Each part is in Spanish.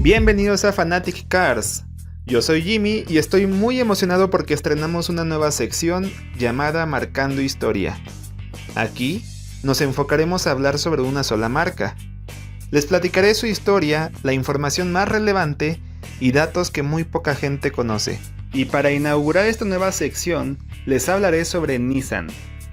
Bienvenidos a Fanatic Cars. Yo soy Jimmy y estoy muy emocionado porque estrenamos una nueva sección llamada Marcando Historia. Aquí nos enfocaremos a hablar sobre una sola marca. Les platicaré su historia, la información más relevante y datos que muy poca gente conoce. Y para inaugurar esta nueva sección, les hablaré sobre Nissan.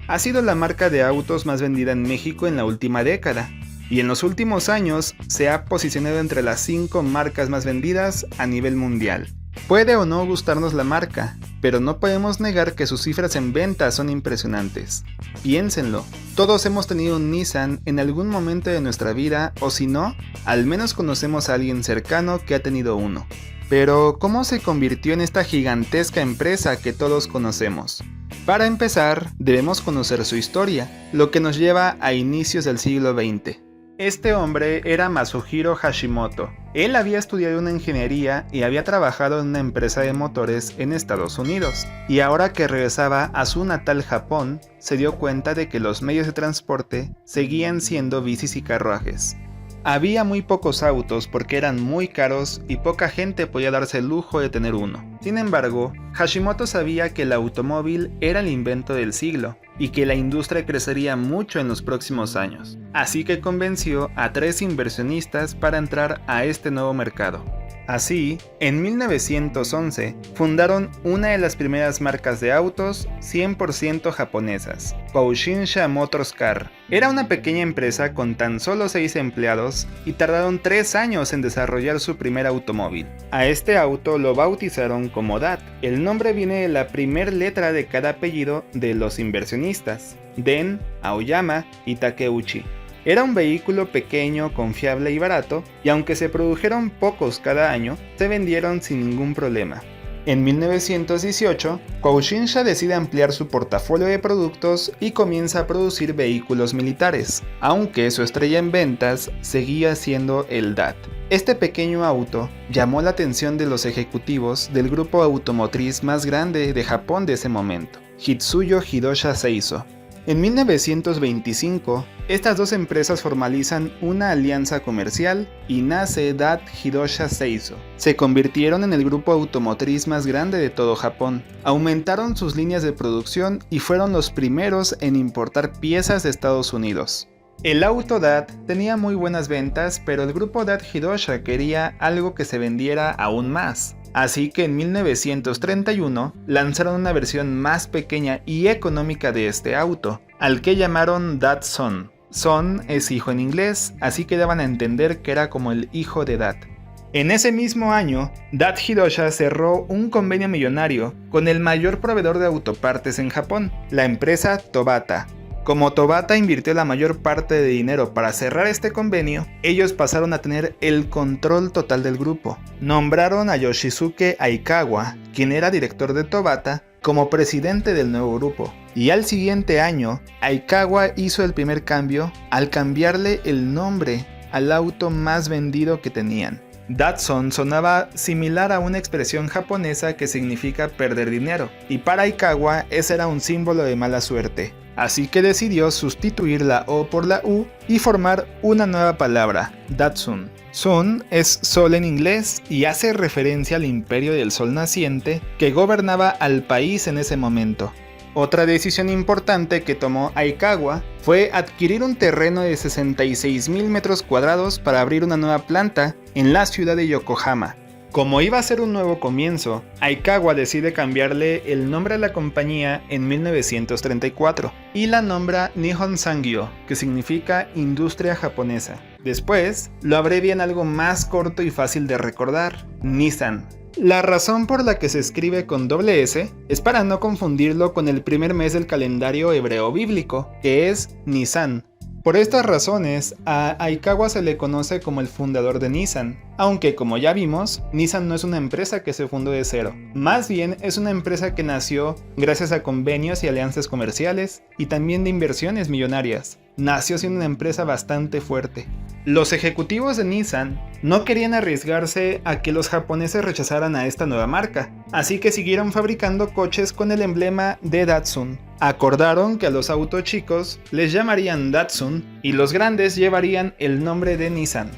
Ha sido la marca de autos más vendida en México en la última década, y en los últimos años se ha posicionado entre las 5 marcas más vendidas a nivel mundial. Puede o no gustarnos la marca, pero no podemos negar que sus cifras en ventas son impresionantes. Piénsenlo, todos hemos tenido un Nissan en algún momento de nuestra vida, o si no, al menos conocemos a alguien cercano que ha tenido uno. Pero, ¿cómo se convirtió en esta gigantesca empresa que todos conocemos? Para empezar, debemos conocer su historia, lo que nos lleva a inicios del siglo XX. Este hombre era Masahiro Hashimoto. Él había estudiado una ingeniería y había trabajado en una empresa de motores en Estados Unidos. Y ahora que regresaba a su natal Japón, se dio cuenta de que los medios de transporte seguían siendo bicis y carruajes. Había muy pocos autos porque eran muy caros y poca gente podía darse el lujo de tener uno. Sin embargo, Hashimoto sabía que el automóvil era el invento del siglo y que la industria crecería mucho en los próximos años. Así que convenció a 3 inversionistas para entrar a este nuevo mercado. Así, en 1911 fundaron una de las primeras marcas de autos 100% japonesas, Koushinsha Motors Car. Era una pequeña empresa con tan solo 6 empleados y tardaron 3 años en desarrollar su primer automóvil. A este auto lo bautizaron como DAT. El nombre viene de la primera letra de cada apellido de los inversionistas, Den, Aoyama y Takeuchi. Era un vehículo pequeño, confiable y barato, y aunque se produjeron pocos cada año, se vendieron sin ningún problema. En 1918, Koushinsha decide ampliar su portafolio de productos y comienza a producir vehículos militares, aunque su estrella en ventas seguía siendo el DAT. Este pequeño auto llamó la atención de los ejecutivos del grupo automotriz más grande de Japón de ese momento, Hitsuyo Hidosha Seiso. En 1925, estas dos empresas formalizan una alianza comercial y nace DAT Hidosha Seiso. Se convirtieron en el grupo automotriz más grande de todo Japón. Aumentaron sus líneas de producción y fueron los primeros en importar piezas de Estados Unidos. El auto DAT tenía muy buenas ventas, pero el grupo DAT Hidosha quería algo que se vendiera aún más. Así que en 1931 lanzaron una versión más pequeña y económica de este auto, al que llamaron DAT Son. Son es hijo en inglés, así que daban a entender que era como el hijo de DAT. En ese mismo año, DAT Hidosha cerró un convenio millonario con el mayor proveedor de autopartes en Japón, la empresa Tobata. Como Tobata invirtió la mayor parte de dinero para cerrar este convenio, ellos pasaron a tener el control total del grupo. Nombraron a Yoshisuke Aikawa, quien era director de Tobata, como presidente del nuevo grupo. Y al siguiente año, Aikawa hizo el primer cambio al cambiarle el nombre al auto más vendido que tenían. Datsun sonaba similar a una expresión japonesa que significa perder dinero, y para Aikawa ese era un símbolo de mala suerte. Así que decidió sustituir la O por la U y formar una nueva palabra, Datsun. Sun es sol en inglés y hace referencia al imperio del sol naciente que gobernaba al país en ese momento. Otra decisión importante que tomó Aikawa fue adquirir un terreno de 66,000 metros cuadrados para abrir una nueva planta en la ciudad de Yokohama. Como iba a ser un nuevo comienzo, Aikawa decide cambiarle el nombre a la compañía en 1934 y la nombra Nihon Sangyo, que significa industria japonesa. Después, lo abrevia en algo más corto y fácil de recordar, Nissan. La razón por la que se escribe con doble S es para no confundirlo con el primer mes del calendario hebreo bíblico, que es Nisan. Por estas razones, a Aikawa se le conoce como el fundador de Nissan, aunque como ya vimos, Nissan no es una empresa que se fundó de cero, más bien es una empresa que nació gracias a convenios y alianzas comerciales y también de inversiones millonarias. Nació siendo una empresa bastante fuerte. Los ejecutivos de Nissan no querían arriesgarse a que los japoneses rechazaran a esta nueva marca, así que siguieron fabricando coches con el emblema de Datsun. Acordaron que a los autos chicos les llamarían Datsun y los grandes llevarían el nombre de Nissan.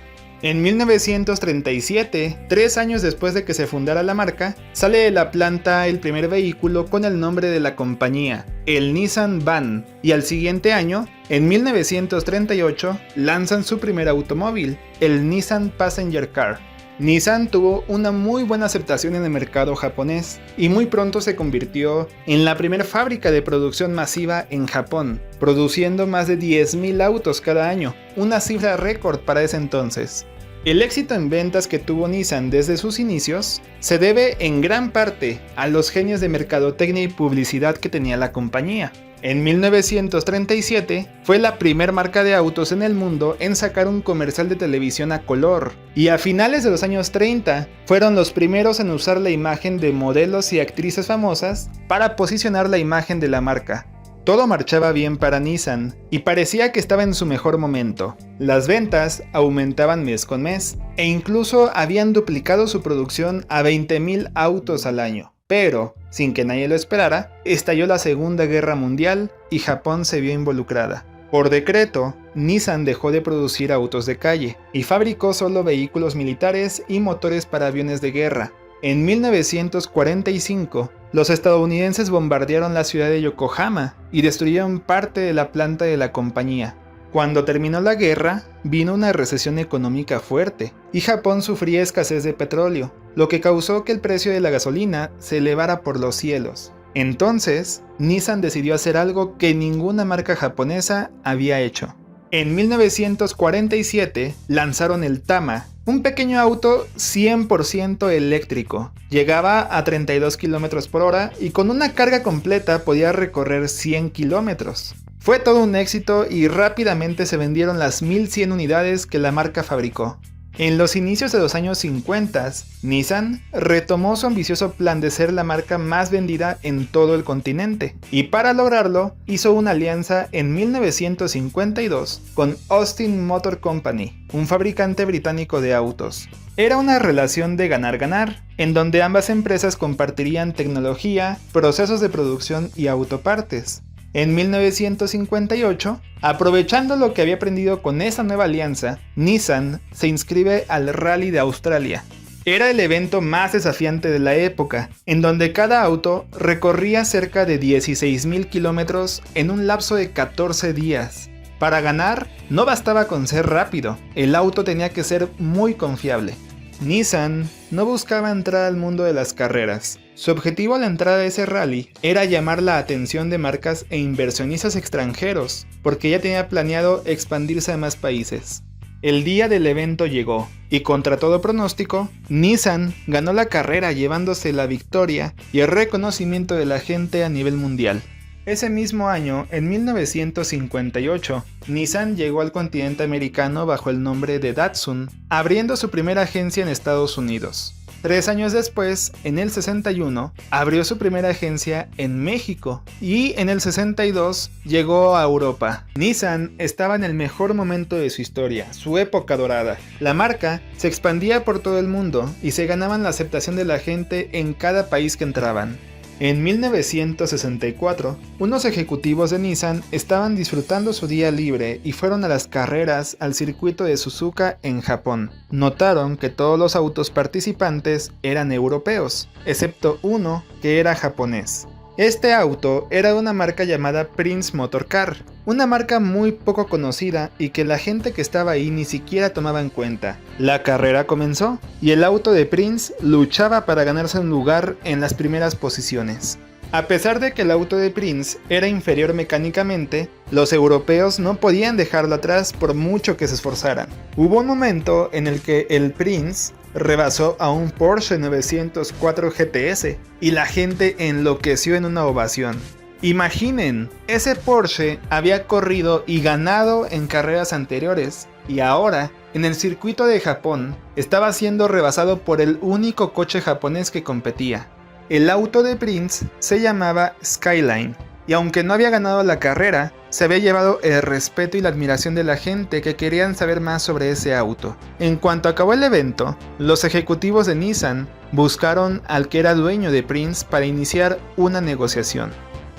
En 1937, 3 años después de que se fundara la marca, sale de la planta el primer vehículo con el nombre de la compañía, el Nissan Van, y al siguiente año, en 1938, lanzan su primer automóvil, el Nissan Passenger Car. Nissan tuvo una muy buena aceptación en el mercado japonés y muy pronto se convirtió en la primera fábrica de producción masiva en Japón, produciendo más de 10.000 autos cada año, una cifra récord para ese entonces. El éxito en ventas que tuvo Nissan desde sus inicios se debe en gran parte a los genios de mercadotecnia y publicidad que tenía la compañía. En 1937 fue la primer marca de autos en el mundo en sacar un comercial de televisión a color, y a finales de los años 30 fueron los primeros en usar la imagen de modelos y actrices famosas para posicionar la imagen de la marca. Todo marchaba bien para Nissan y parecía que estaba en su mejor momento. Las ventas aumentaban mes con mes e incluso habían duplicado su producción a 20.000 autos al año. Pero, sin que nadie lo esperara, estalló la Segunda Guerra Mundial y Japón se vio involucrada. Por decreto, Nissan dejó de producir autos de calle y fabricó solo vehículos militares y motores para aviones de guerra. En 1945, los estadounidenses bombardearon la ciudad de Yokohama y destruyeron parte de la planta de la compañía. Cuando terminó la guerra, vino una recesión económica fuerte y Japón sufría escasez de petróleo, lo que causó que el precio de la gasolina se elevara por los cielos. Entonces, Nissan decidió hacer algo que ninguna marca japonesa había hecho. En 1947 lanzaron el Tama, un pequeño auto 100% eléctrico. Llegaba a 32 km por hora y con una carga completa podía recorrer 100 kilómetros. Fue todo un éxito y rápidamente se vendieron las 1.100 unidades que la marca fabricó. En los inicios de los años 50, Nissan retomó su ambicioso plan de ser la marca más vendida en todo el continente, y para lograrlo hizo una alianza en 1952 con Austin Motor Company, un fabricante británico de autos. Era una relación de ganar-ganar, en donde ambas empresas compartirían tecnología, procesos de producción y autopartes. En 1958, aprovechando lo que había aprendido con esa nueva alianza, Nissan se inscribe al Rally de Australia. Era el evento más desafiante de la época, en donde cada auto recorría cerca de 16.000 kilómetros en un lapso de 14 días. Para ganar, no bastaba con ser rápido, el auto tenía que ser muy confiable. Nissan no buscaba entrar al mundo de las carreras. Su objetivo a la entrada de ese rally era llamar la atención de marcas e inversionistas extranjeros, porque ya tenía planeado expandirse a más países. El día del evento llegó, y contra todo pronóstico, Nissan ganó la carrera llevándose la victoria y el reconocimiento de la gente a nivel mundial. Ese mismo año, en 1958, Nissan llegó al continente americano bajo el nombre de Datsun, abriendo su primera agencia en Estados Unidos. 3 años después, en el 61, abrió su primera agencia en México y en el 62 llegó a Europa. Nissan estaba en el mejor momento de su historia, su época dorada. La marca se expandía por todo el mundo y se ganaban la aceptación de la gente en cada país que entraban. En 1964, unos ejecutivos de Nissan estaban disfrutando su día libre y fueron a las carreras al circuito de Suzuka en Japón. Notaron que todos los autos participantes eran europeos, excepto uno que era japonés. Este auto era de una marca llamada Prince Motor Car, una marca muy poco conocida y que la gente que estaba ahí ni siquiera tomaba en cuenta. La carrera comenzó y el auto de Prince luchaba para ganarse un lugar en las primeras posiciones. A pesar de que el auto de Prince era inferior mecánicamente, los europeos no podían dejarlo atrás por mucho que se esforzaran. Hubo un momento en el que el Prince rebasó a un Porsche 904 GTS y la gente enloqueció en una ovación. Imaginen, ese Porsche había corrido y ganado en carreras anteriores y ahora, en el circuito de Japón, estaba siendo rebasado por el único coche japonés que competía. El auto de Prince se llamaba Skyline, y aunque no había ganado la carrera, se había llevado el respeto y la admiración de la gente que querían saber más sobre ese auto. En cuanto acabó el evento, los ejecutivos de Nissan buscaron al que era dueño de Prince para iniciar una negociación.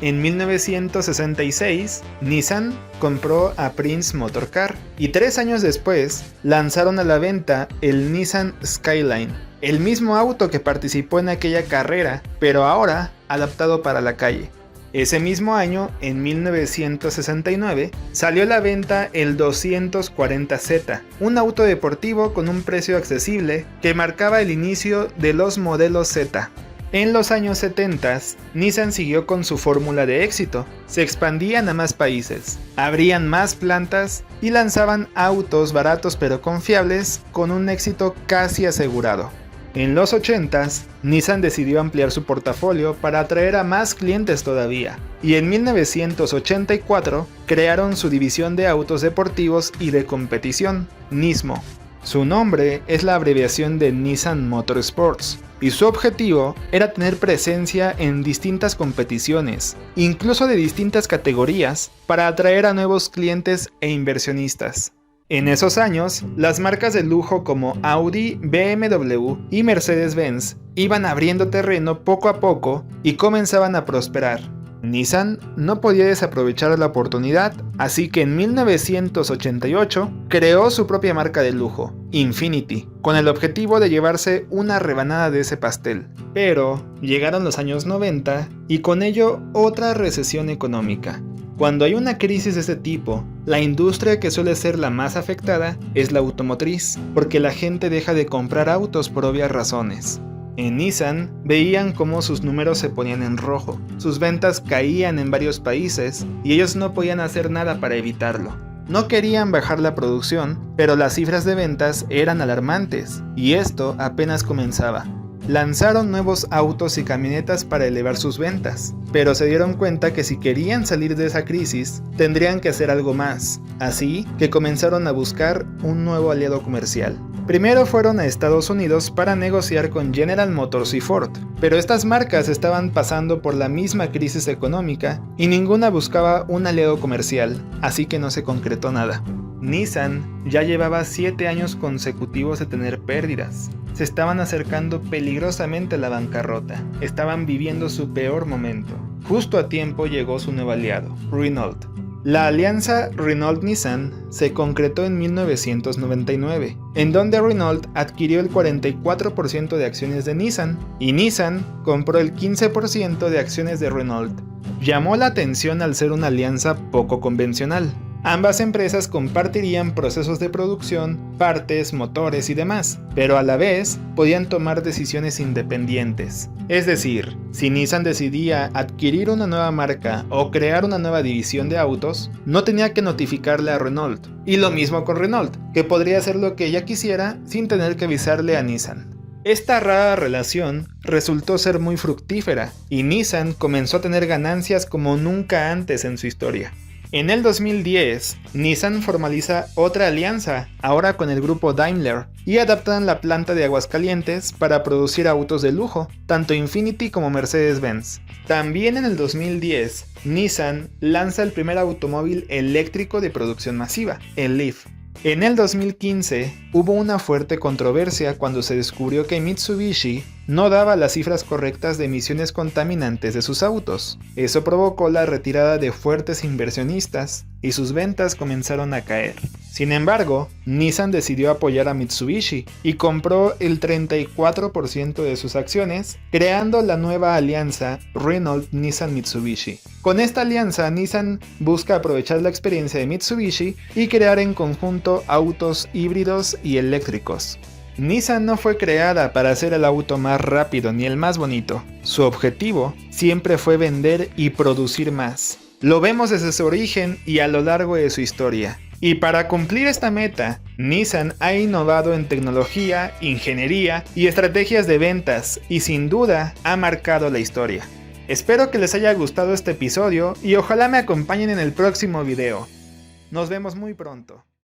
en 1966, Nissan compró a Prince Motorcar y 3 años después lanzaron a la venta el Nissan Skyline, el mismo auto que participó en aquella carrera, pero ahora adaptado para la calle. Ese mismo año, en 1969, salió a la venta el 240Z, un auto deportivo con un precio accesible que marcaba el inicio de los modelos Z. En los años 70, Nissan siguió con su fórmula de éxito, se expandían a más países, abrían más plantas y lanzaban autos baratos pero confiables con un éxito casi asegurado. En los 80s, Nissan decidió ampliar su portafolio para atraer a más clientes todavía, y en 1984 crearon su división de autos deportivos y de competición, Nismo. Su nombre es la abreviación de Nissan Motorsports, y su objetivo era tener presencia en distintas competiciones, incluso de distintas categorías, para atraer a nuevos clientes e inversionistas. En esos años, las marcas de lujo como Audi, BMW y Mercedes-Benz iban abriendo terreno poco a poco y comenzaban a prosperar. Nissan no podía desaprovechar la oportunidad, así que en 1988 creó su propia marca de lujo, Infiniti, con el objetivo de llevarse una rebanada de ese pastel. Pero llegaron los años 90 y con ello otra recesión económica. Cuando hay una crisis de este tipo, la industria que suele ser la más afectada es la automotriz, porque la gente deja de comprar autos por obvias razones. En Nissan veían cómo sus números se ponían en rojo, sus ventas caían en varios países y ellos no podían hacer nada para evitarlo. No querían bajar la producción, pero las cifras de ventas eran alarmantes y esto apenas comenzaba. Lanzaron nuevos autos y camionetas para elevar sus ventas, pero se dieron cuenta que si querían salir de esa crisis, tendrían que hacer algo más, así que comenzaron a buscar un nuevo aliado comercial. Primero fueron a Estados Unidos para negociar con General Motors y Ford, pero estas marcas estaban pasando por la misma crisis económica y ninguna buscaba un aliado comercial, así que no se concretó nada. Nissan ya llevaba 7 años consecutivos de tener pérdidas. Se estaban acercando peligrosamente a la bancarrota, estaban viviendo su peor momento. Justo a tiempo llegó su nuevo aliado, Renault. La alianza Renault-Nissan se concretó en 1999, en donde Renault adquirió el 44% de acciones de Nissan y Nissan compró el 15% de acciones de Renault. Llamó la atención al ser una alianza poco convencional. Ambas empresas compartirían procesos de producción, partes, motores y demás, pero a la vez podían tomar decisiones independientes. Es decir, si Nissan decidía adquirir una nueva marca o crear una nueva división de autos, no tenía que notificarle a Renault. Y lo mismo con Renault, que podría hacer lo que ella quisiera sin tener que avisarle a Nissan. Esta rara relación resultó ser muy fructífera y Nissan comenzó a tener ganancias como nunca antes en su historia. En el 2010, Nissan formaliza otra alianza, ahora con el grupo Daimler, y adaptan la planta de Aguascalientes para producir autos de lujo, tanto Infiniti como Mercedes-Benz. También en el 2010, Nissan lanza el primer automóvil eléctrico de producción masiva, el Leaf. En el 2015 hubo una fuerte controversia cuando se descubrió que Mitsubishi no daba las cifras correctas de emisiones contaminantes de sus autos. Eso provocó la retirada de fuertes inversionistas y sus ventas comenzaron a caer. Sin embargo, Nissan decidió apoyar a Mitsubishi y compró el 34% de sus acciones, creando la nueva alianza Renault-Nissan-Mitsubishi. Con esta alianza, Nissan busca aprovechar la experiencia de Mitsubishi y crear en conjunto autos híbridos y eléctricos. Nissan no fue creada para ser el auto más rápido ni el más bonito. Su objetivo siempre fue vender y producir más. Lo vemos desde su origen y a lo largo de su historia. Y para cumplir esta meta, Nissan ha innovado en tecnología, ingeniería y estrategias de ventas y sin duda ha marcado la historia. Espero que les haya gustado este episodio y ojalá me acompañen en el próximo video. Nos vemos muy pronto.